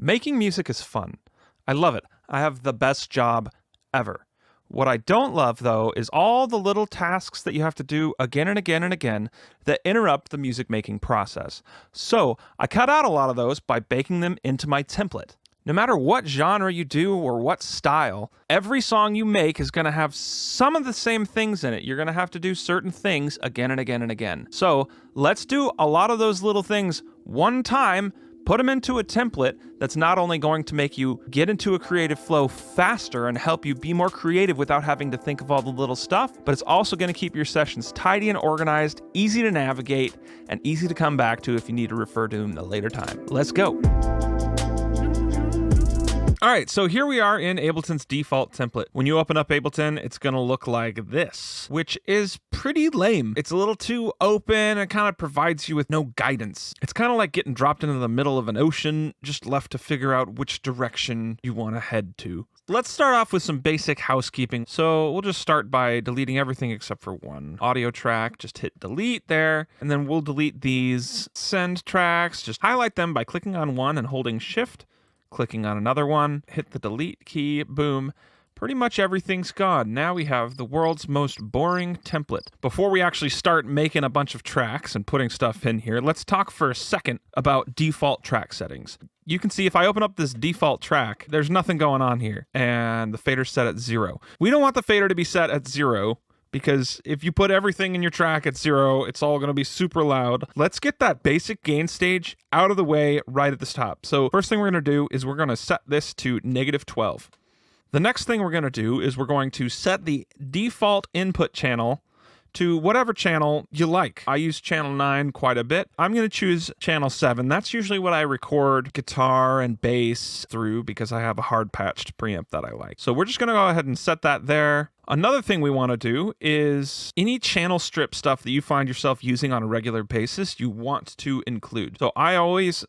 Making music is fun. I love it. I have the best job ever. What I don't love, though, is all the little tasks that you have to do again and again and again that interrupt the music making process. So I cut out a lot of those by baking them into my template. No matter what genre you do or what style, every song you make is going to have some of the same things in it. You're going to have to do certain things again and again and again. So let's do a lot of those little things one time. Put them into a template that's not only going to make you get into a creative flow faster and help you be more creative without having to think of all the little stuff, but it's also going to keep your sessions tidy and organized, easy to navigate, and easy to come back to if you need to refer to them at a later time. Let's go. All right, so here we are in Ableton's default template. When you open up Ableton, it's going to look like this, which is pretty lame. It's a little too open and kind of provides you with no guidance. It's kind of like getting dropped into the middle of an ocean, just left to figure out which direction you want to head to. Let's start off with some basic housekeeping. So we'll just start by deleting everything except for one audio track. Just hit delete there, and then we'll delete these send tracks. Just highlight them by clicking on one and holding shift. Clicking on another one, hit the delete key, boom. Pretty much everything's gone. Now we have the world's most boring template. Before we actually start making a bunch of tracks and putting stuff in here, let's talk for a second about default track settings. You can see if I open up this default track, there's nothing going on here, and the fader's set at 0. We don't want the fader to be set at 0, because if you put everything in your track at 0, it's all going to be super loud. Let's get that basic gain stage out of the way right at the top. So first thing we're going to do is we're going to set this to -12. The next thing we're going to do is we're going to set the default input channel to whatever channel you like. I use channel 9 quite a bit. I'm going to choose channel 7. That's usually what I record guitar and bass through because I have a hard patched preamp that I like. So we're just going to go ahead and set that there. Another thing we want to do is any channel strip stuff that you find yourself using on a regular basis, you want to include. So I always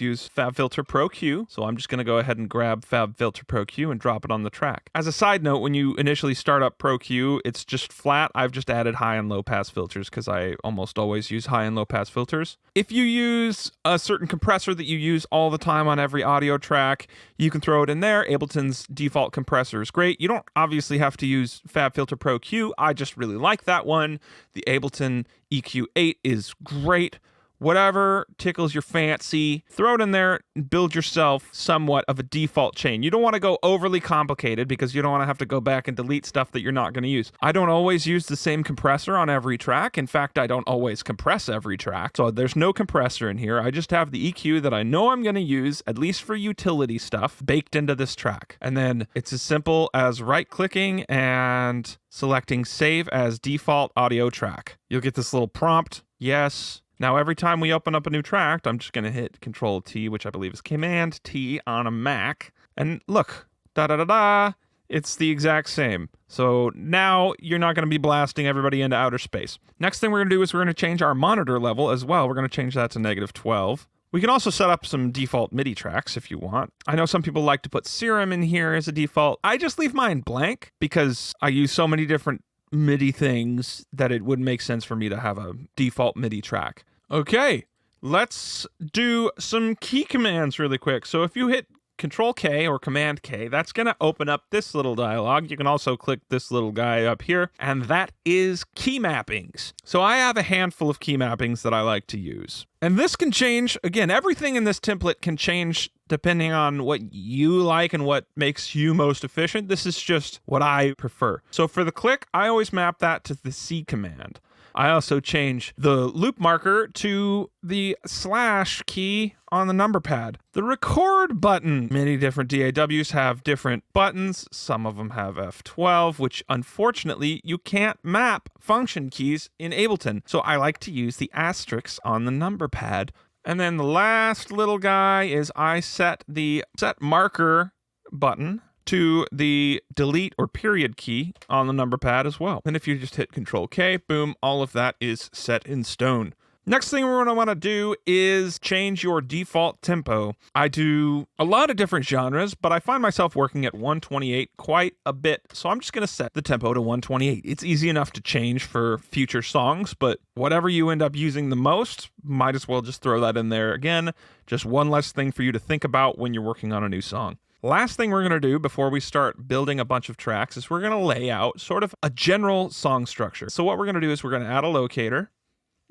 use FabFilter Pro Q, so I'm just going to go ahead and grab FabFilter Pro Q and drop it on the track. As a side note, when you initially start up Pro Q, it's just flat. I've just added high and low pass filters because I almost always use high and low pass filters. If you use a certain compressor that you use all the time on every audio track, you can throw it in there. Ableton's default compressor is great. You don't obviously have to use FabFilter Pro Q. I just really like that one. The Ableton EQ8 is great. Whatever tickles your fancy, throw it in there and build yourself somewhat of a default chain. You don't want to go overly complicated because you don't want to have to go back and delete stuff that you're not going to use. I don't always use the same compressor on every track. In fact, I don't always compress every track. So there's no compressor in here. I just have the EQ that I know I'm going to use, at least for utility stuff, baked into this track. And then it's as simple as right-clicking and selecting Save as Default Audio Track. You'll get this little prompt, yes. Now, every time we open up a new track, I'm just going to hit Control-T, which I believe is Command-T on a Mac. And look, da-da-da-da, it's the exact same. So now you're not going to be blasting everybody into outer space. Next thing we're going to do is we're going to change our monitor level as well. We're going to change that to -12. We can also set up some default MIDI tracks if you want. I know some people like to put Serum in here as a default. I just leave mine blank because I use so many different MIDI things that it would make sense for me to have a default MIDI track. Okay, let's do some key commands really quick. So if you hit Control K or Command K, that's going to open up this little dialog. You can also click this little guy up here, and that is key mappings. So I have a handful of key mappings that I like to use. And this can change, again, everything in this template can change depending on what you like and what makes you most efficient. This is just what I prefer. So for the click, I always map that to the C command. I also change the loop marker to the / key on the number pad. The record button. Many different DAWs have different buttons. Some of them have F12, which unfortunately you can't map function keys in Ableton. So I like to use the asterisks on the number pad. And then the last little guy is I set the set marker button to the delete or period key on the number pad as well. And if you just hit Control K, boom, all of that is set in stone. Next thing we're going to want to do is change your default tempo. I do a lot of different genres, but I find myself working at 128 quite a bit. So I'm just going to set the tempo to 128. It's easy enough to change for future songs, but whatever you end up using the most, might as well just throw that in there. Again, just one less thing for you to think about when you're working on a new song. Last thing we're going to do before we start building a bunch of tracks is we're going to lay out sort of a general song structure. So what we're going to do is we're going to add a locator.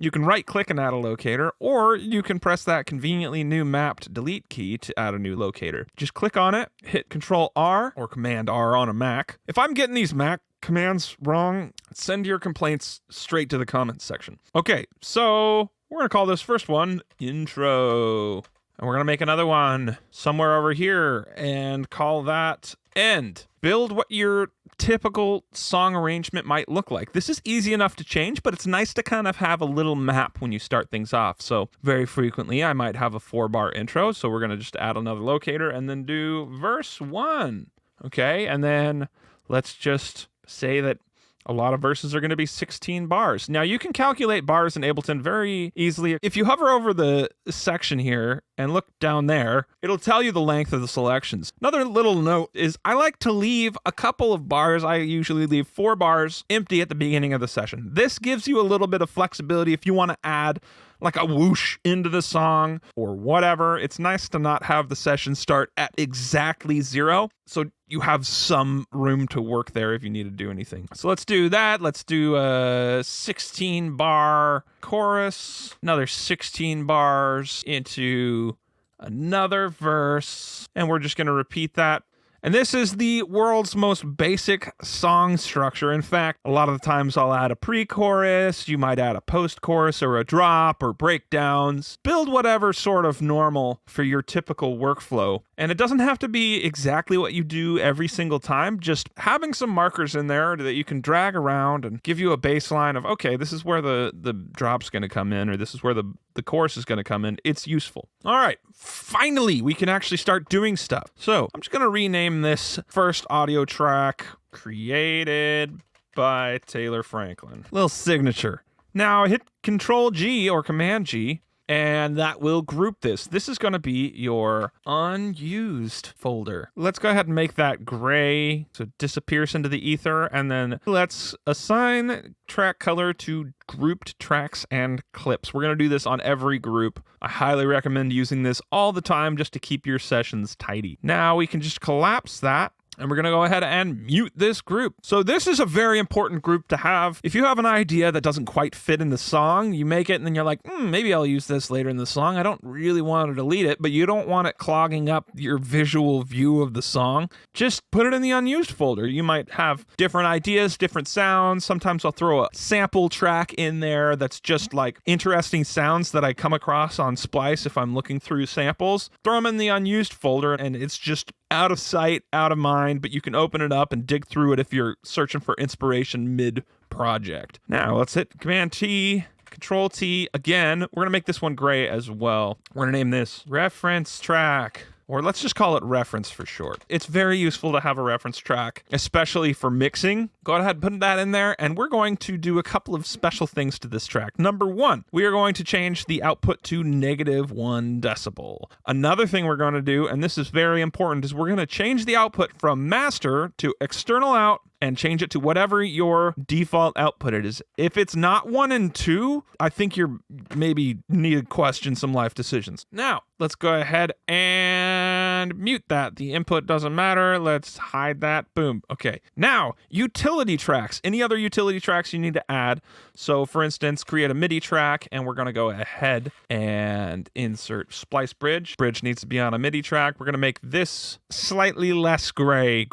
You can right-click and add a locator, or you can press that conveniently new mapped delete key to add a new locator. Just click on it, hit Control-R or Command-R on a Mac. If I'm getting these Mac commands wrong, send your complaints straight to the comments section. Okay, so we're going to call this first one Intro. And we're going to make another one somewhere over here and call that End. Build what your typical song arrangement might look like. This is easy enough to change, but it's nice to kind of have a little map when you start things off. So very frequently I might have a 4-bar intro. So we're going to just add another locator and then do verse 1. Okay. And then let's just say that a lot of verses are going to be 16 bars. Now you can calculate bars in Ableton very easily. If you hover over the section here and look down there, it'll tell you the length of the selections. Another little note is I like to leave a couple of bars. I usually leave 4 bars empty at the beginning of the session. This gives you a little bit of flexibility if you want to add like a whoosh into the song or whatever. It's nice to not have the session start at exactly 0. So you have some room to work there if you need to do anything. So let's do that. Let's do a 16-bar chorus, another 16 bars into another verse, and we're just going to repeat that. And this is the world's most basic song structure. In fact, a lot of the times I'll add a pre-chorus, you might add a post-chorus or a drop or breakdowns. Build whatever sort of normal for your typical workflow. And it doesn't have to be exactly what you do every single time. Just having some markers in there that you can drag around and give you a baseline of, okay, this is where the drop's going to come in, or this is where the chorus is going to come in. It's useful. All right, finally, we can actually start doing stuff. So I'm just going to rename this first audio track created by Taylor Franklin. Little signature. Now hit Control G or Command G, and that will group this. This is going to be your unused folder. Let's go ahead and make that gray so it disappears into the ether, and then let's assign track color to grouped tracks and clips. We're going to do this on every group. I highly recommend using this all the time just to keep your sessions tidy. Now we can just collapse that, and we're going to go ahead and mute this group. So this is a very important group to have. If you have an idea that doesn't quite fit in the song, you make it and then you're like, maybe I'll use this later in the song. I don't really want to delete it, but you don't want it clogging up your visual view of the song. Just put it in the unused folder. You might have different ideas, different sounds. Sometimes I'll throw a sample track in there that's just like interesting sounds that I come across on Splice if I'm looking through samples. Throw them in the unused folder, and it's just out of sight, out of mind, but you can open it up and dig through it if you're searching for inspiration mid-project. Now, let's hit Command-T, Control-T. Again, we're going to make this one gray as well. We're going to name this Reference Track, or let's just call it Reference for short. It's very useful to have a reference track, especially for mixing. Go ahead and put that in there, and we're going to do a couple of special things to this track. Number 1, we are going to change the output to -1 decibel. Another thing we're going to do, and this is very important, is we're going to change the output from master to external out and change it to whatever your default output it is. If it's not 1 and 2, I think you're maybe need to question some life decisions. Now, let's go ahead and mute that. The input doesn't matter. Let's hide that. Boom. Okay. Now, utility tracks. Any other utility tracks you need to add. So, for instance, create a MIDI track, and we're going to go ahead and insert Splice Bridge. Bridge needs to be on a MIDI track. We're going to make this slightly less gray.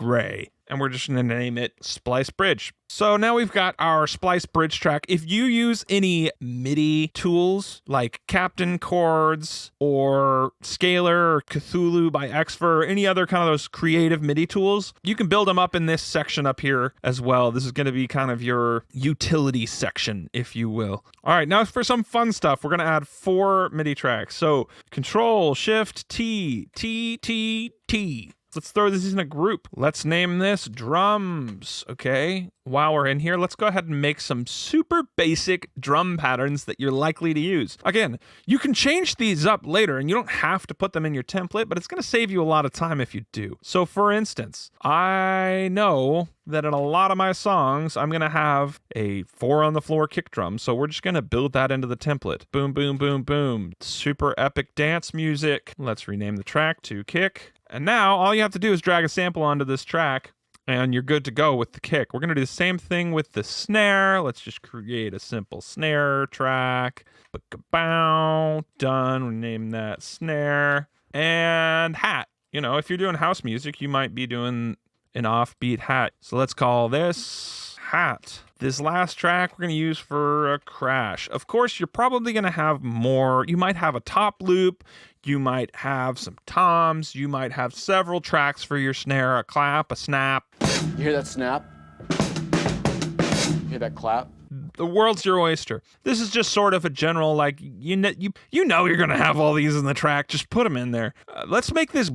And we're just going to name it Splice Bridge. So now we've got our Splice Bridge track. If you use any MIDI tools like Captain Chords or Scalar or Cthulhu by Xfer or any other kind of those creative MIDI tools, you can build them up in this section up here as well. This is going to be kind of your utility section, if you will. All right, now for some fun stuff, we're going to add 4 MIDI tracks. So Control, Shift, T, T, T, T. Let's throw this in a group. Let's name this drums, okay? while we're in here, let's go ahead and make some super basic drum patterns that you're likely to use. Again, you can change these up later and you don't have to put them in your template, but it's going to save you a lot of time if you do. So for instance, I know that in a lot of my songs, I'm going to have a 4 on the floor kick drum. So we're just going to build that into the template. Boom, boom, boom, boom. Super epic dance music. Let's rename the track to kick. And now all you have to do is drag a sample onto this track and you're good to go with the kick. We're going to do the same thing with the snare. Let's just create a simple snare track. Done. Rename that snare. And hat. You know, if you're doing house music, you might be doing an offbeat hat. So let's call this hat. This last track we're going to use for a crash. Of course, you're probably going to have more. You might have a top loop. You might have some toms. You might have several tracks for your snare, a clap, a snap. You hear that snap? You hear that clap? The world's your oyster. This is just sort of a general, like, you know you're going to have all these in the track. Just put them in there. Let's make this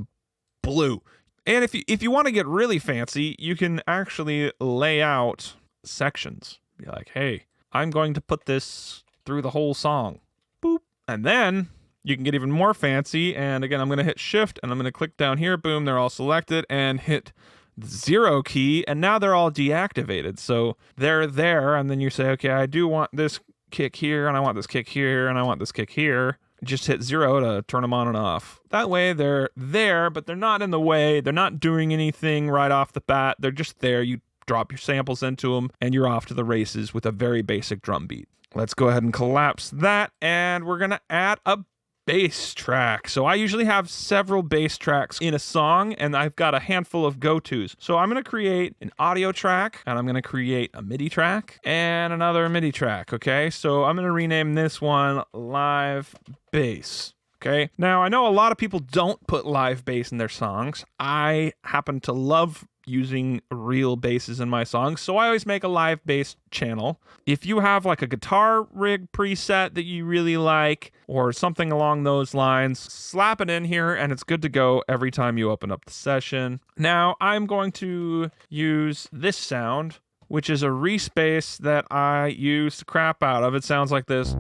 blue. And if you want to get really fancy, you can actually lay out sections. Be like, hey, I'm going to put this through the whole song. Boop. And then you can get even more fancy. And again, I'm going to hit shift and I'm going to click down here. Boom, they're all selected, and hit the 0 key. And now they're all deactivated. So they're there. And then you say, okay, I do want this kick here, and I want this kick here, and I want this kick here. Just hit 0 to turn them on and off. That way they're there, but they're not in the way. They're not doing anything right off the bat. They're just there. You drop your samples into them and you're off to the races with a very basic drum beat. Let's go ahead and collapse that, and we're going to add a bass track. So I usually have several bass tracks in a song, and I've got a handful of go-tos. So I'm going to create an audio track, and I'm going to create a MIDI track, and another MIDI track, okay? So I'm going to rename this one Live Bass. Okay. Now, I know a lot of people don't put live bass in their songs. I happen to love using real basses in my songs, so I always make a live bass channel. If you have like a guitar rig preset that you really like or something along those lines, slap it in here and it's good to go every time you open up the session. Now, I'm going to use this sound, which is a respace that I use the crap out of. It sounds like this.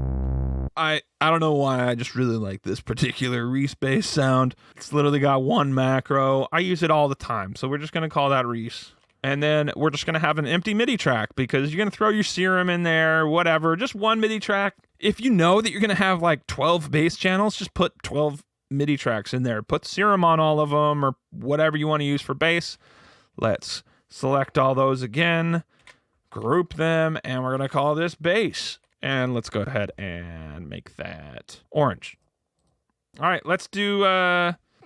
I don't know why, I just really like this particular respace sound. It's literally got one macro. I use it all the time, so we're just going to call that res. And then we're just going to have an empty MIDI track because you're going to throw your serum in there, whatever. Just one MIDI track. If you know that you're going to have like 12 bass channels, just put 12 MIDI tracks in there. Put serum on all of them or whatever you want to use for bass. Let's select all those again, group them, and we're going to call this bass. And let's go ahead and make that orange. All right, let's do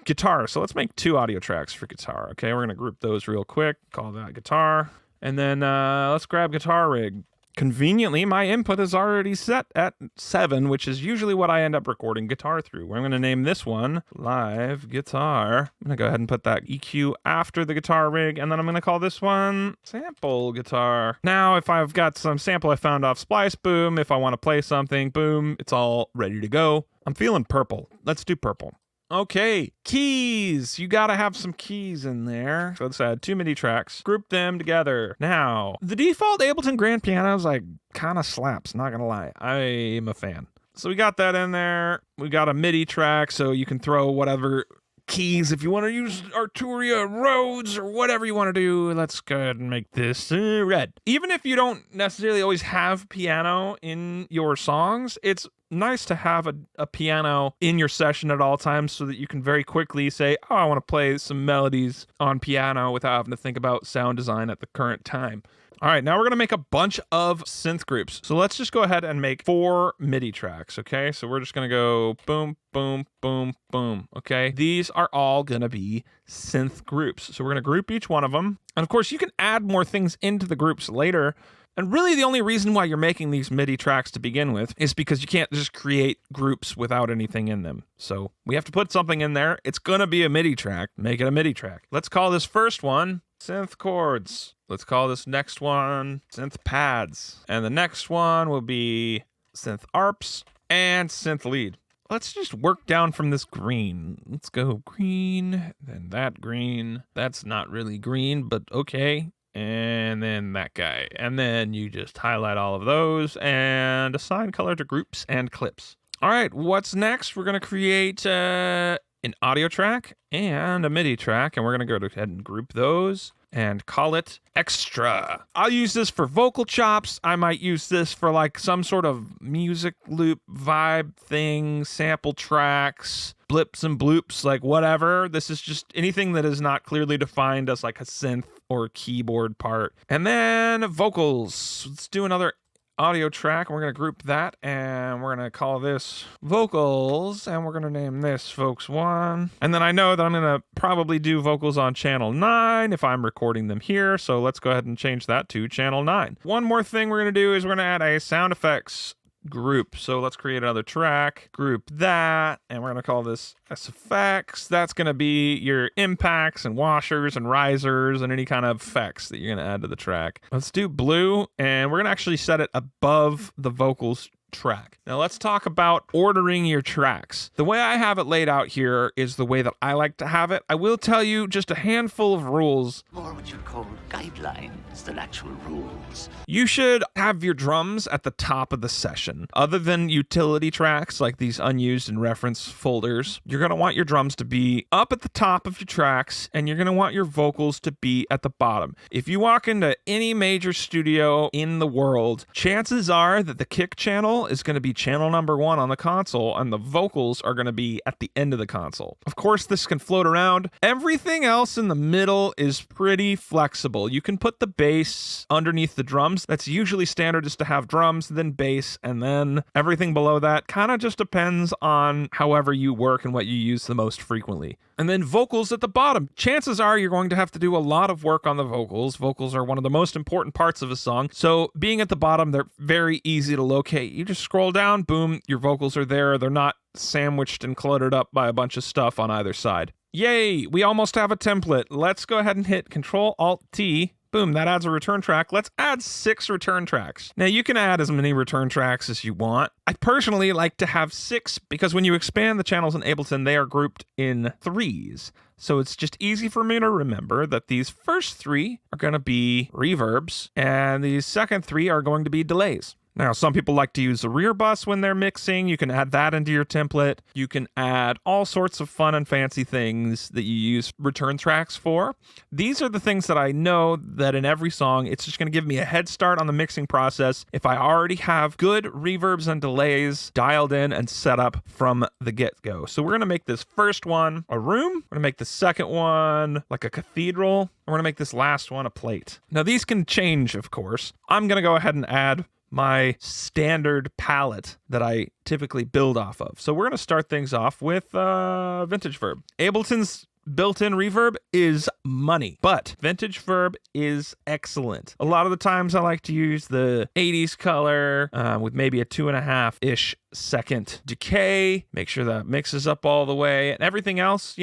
guitar. So let's make 2 audio tracks for guitar. Okay, we're going to group those real quick. Call that guitar. And then let's grab guitar rig. Conveniently, my input is already set at 7, which is usually what I end up recording guitar through. I'm going to name this one Live Guitar. I'm going to go ahead and put that EQ after the guitar rig, and then I'm going to call this one Sample Guitar. Now, if I've got some sample I found off Splice, boom. If I want to play something, boom, it's all ready to go. I'm feeling purple. Let's do purple. Okay, keys. You gotta have some keys in there. So let's add 2 MIDI tracks, group them together. Now, the default Ableton Grand Piano is like kind of slaps, not gonna lie. I'm a fan. So we got that in there. We got a MIDI track, so you can throw whatever keys if you want to use Arturia, Rhodes, or whatever you want to do. Let's go ahead and make this red. Even if you don't necessarily always have piano in your songs, it's nice to have a piano in your session at all times so that you can very quickly say, oh, I want to play some melodies on piano without having to think about sound design at the current time. All right, now we're going to make a bunch of synth groups. So let's just go ahead and make 4 MIDI tracks, okay? So we're just going to go boom, boom, boom, boom, okay? These are all going to be synth groups. So we're going to group each one of them. And of course, you can add more things into the groups later. And really the only reason why you're making these MIDI tracks to begin with is because you can't just create groups without anything in them. So we have to put something in there. It's going to be a MIDI track. Make it a MIDI track. Let's call this first one synth chords. Let's call this next one synth pads. And the next one will be synth arps and synth lead. Let's just work down from this green. Let's go green, then that green. That's not really green, but okay. and then that guy. And then you just highlight all of those and assign color to groups and clips. All right, what's next? We're going to create an audio track and a MIDI track, and we're going to go ahead and group those and call it extra. I'll use this for vocal chops. I might use this for like some sort of music loop vibe thing, sample tracks, blips and bloops, like whatever. This is just anything that is not clearly defined as like a synth or keyboard part. And then vocals. Let's do another audio track. We're going to group that and we're going to call this vocals, and we're going to name this folks 1. And then I know that I'm going to probably do vocals on channel 9 if I'm recording them here, so let's go ahead and change that to channel 9. One more thing we're going to do is we're going to add a sound effects group. So let's create another track, group that, and we're going to call this S-Effects. That's going to be your impacts and washers and risers and any kind of effects that you're going to add to the track. Let's do blue, and we're going to actually set it above the vocals track. Now let's talk about ordering your tracks. The way I have it laid out here is the way that I like to have it. I will tell you just a handful of rules. More what you'd call guidelines than actual rules. You should have your drums at the top of the session. Other than utility tracks like these unused and reference folders, you're going to want your drums to be up at the top of your tracks, and you're going to want your vocals to be at the bottom. If you walk into any major studio in the world, chances are that the kick channel is going to be channel number 1 on the console, and the vocals are going to be at the end of the console. Of course, this can float around. Everything else in the middle is pretty flexible. You can put the bass underneath the drums. That's usually standard, is to have drums, then bass, and then everything below that. Kind of just depends on however you work and what you use the most frequently. And then vocals at the bottom. Chances are you're going to have to do a lot of work on the vocals. Vocals are one of the most important parts of a song. So being at the bottom, they're very easy to locate. You just scroll down, boom, your vocals are there. They're not sandwiched and cluttered up by a bunch of stuff on either side. Yay, we almost have a template. Let's go ahead and hit Control-Alt-T. Boom, that adds a return track. Let's add 6 return tracks. Now, you can add as many return tracks as you want. I personally like to have 6 because when you expand the channels in Ableton, they are grouped in 3s. So it's just easy for me to remember that these first 3 are going to be reverbs, and these second 3 are going to be delays. Now, some people like to use the rear bus when they're mixing. You can add that into your template. You can add all sorts of fun and fancy things that you use return tracks for. These are the things that I know that in every song, it's just going to give me a head start on the mixing process if I already have good reverbs and delays dialed in and set up from the get-go. So we're going to make this first one a room. We're going to make the second one like a cathedral. And we're going to make this last one a plate. Now, these can change, of course. I'm going to go ahead and add my standard palette that I typically build off of. So we're going to start things off with Vintage Verb. Ableton's built-in reverb is money, but Vintage Verb is excellent. A lot of the times I like to use the 80s color with maybe a 2.5-ish second decay. Make sure that mixes up all the way, and everything else,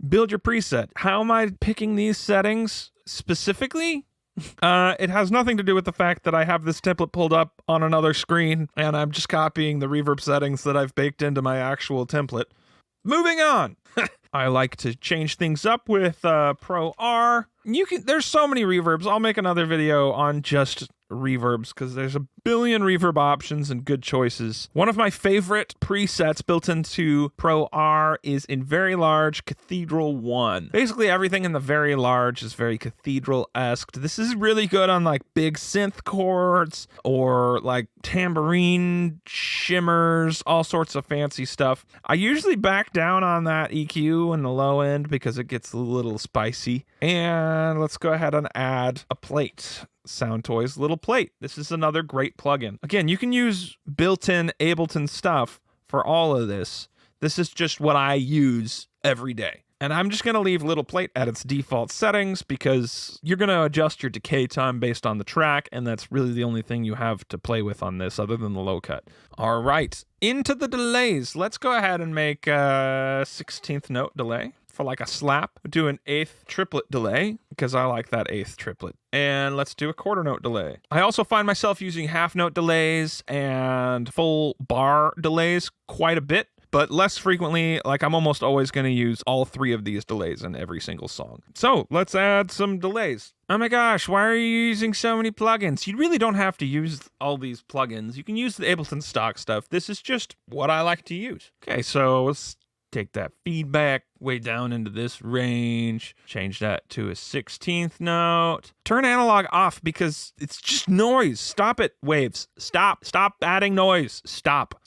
build your preset. How am I picking these settings specifically? It has nothing to do with the fact that I have this template pulled up on another screen and I'm just copying the reverb settings that I've baked into my actual template. Moving on. I like to change things up with Pro R. There's so many reverbs. I'll make another video on just reverbs because there's a billion reverb options and good choices. One of my favorite presets built into Pro R is in Very Large Cathedral 1. Basically everything in the Very Large is very cathedral-esque. This is really good on like big synth chords or like tambourine shimmers, all sorts of fancy stuff. I usually back down on that EQ in the low end because it gets a little spicy. And let's go ahead and add a plate. Sound Toys Little Plate. This is another great plugin. Again, you can use built-in Ableton stuff for all of this. This is just what I use every day. And I'm just going to leave Little Plate at its default settings because you're going to adjust your decay time based on the track, and that's really the only thing you have to play with on this other than the low cut. All right, into the delays. Let's go ahead and make a 16th note delay. For like a slap, do an 8th triplet delay because I like that 8th triplet. And let's do a quarter note delay. I also find myself using half note delays and full bar delays quite a bit but less frequently. Like I'm almost always going to use all 3 of these delays in every single song. So let's add some delays. Oh my gosh, why are you using so many plugins? You really don't have to use all these plugins. You can use the Ableton stock stuff. This is just what I like to use. Okay, so let's take that feedback way down into this range, change that to a 16th note. Turn analog off because it's just noise. Stop it, waves. Stop adding noise. Stop.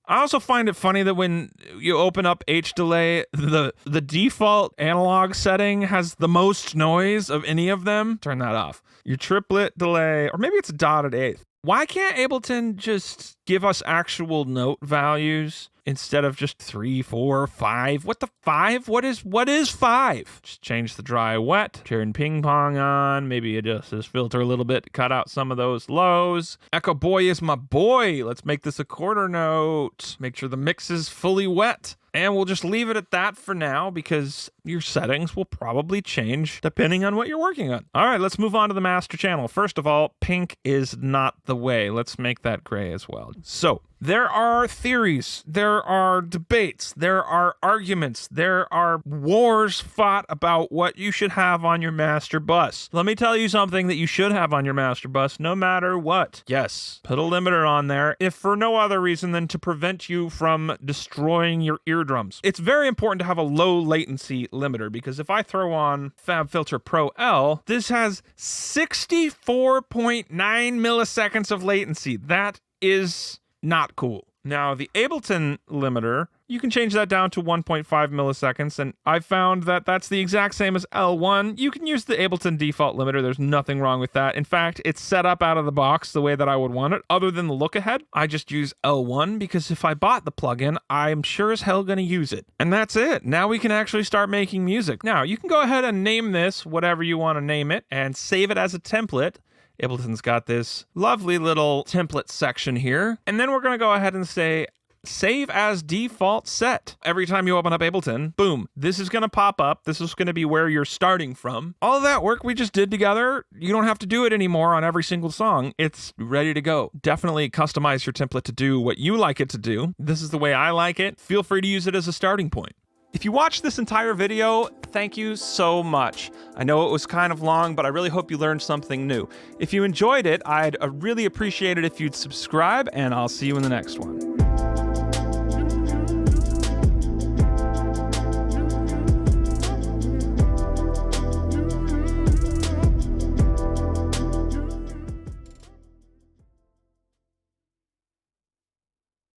I also find it funny that when you open up H delay, the default analog setting has the most noise of any of them. Turn that off. Your triplet delay, or maybe it's a dotted eighth. Why can't Ableton just give us actual note values instead of just 3, 4, 5? What the 5? What is 5? Just change the dry wet, turn ping pong on, maybe adjust this filter a little bit to cut out some of those lows. Echo boy is my boy. Let's make this a quarter note. Make sure the mix is fully wet. And we'll just leave it at that for now because your settings will probably change depending on what you're working on. All right, let's move on to the master channel. First of all, pink is not the way. Let's make that gray as well. So there are theories, there are debates, there are arguments, there are wars fought about what you should have on your master bus. Let me tell you something that you should have on your master bus no matter what. Yes, put a limiter on there, if for no other reason than to prevent you from destroying your eardrums. It's very important to have a low latency limiter because if I throw on FabFilter Pro L, this has 64.9 milliseconds of latency. That is not cool. Now, the Ableton limiter, you can change that down to 1.5 milliseconds, and I found that that's the exact same as L1. You can use the Ableton default limiter. There's nothing wrong with that. In fact, it's set up out of the box the way that I would want it. Other than the look ahead, I just use L1 because if I bought the plugin, I'm sure as hell going to use it. And that's it. Now we can actually start making music. Now, you can go ahead and name this whatever you want to name it and save it as a template. Ableton's got this lovely little template section here. And then we're going to go ahead and say, save as default set. Every time you open up Ableton, boom, this is going to pop up. This is going to be where you're starting from. All of that work we just did together, you don't have to do it anymore on every single song. It's ready to go. Definitely customize your template to do what you like it to do. This is the way I like it. Feel free to use it as a starting point. If you watched this entire video, thank you so much. I know it was kind of long, but I really hope you learned something new. If you enjoyed it, I'd really appreciate it if you'd subscribe, and I'll see you in the next one.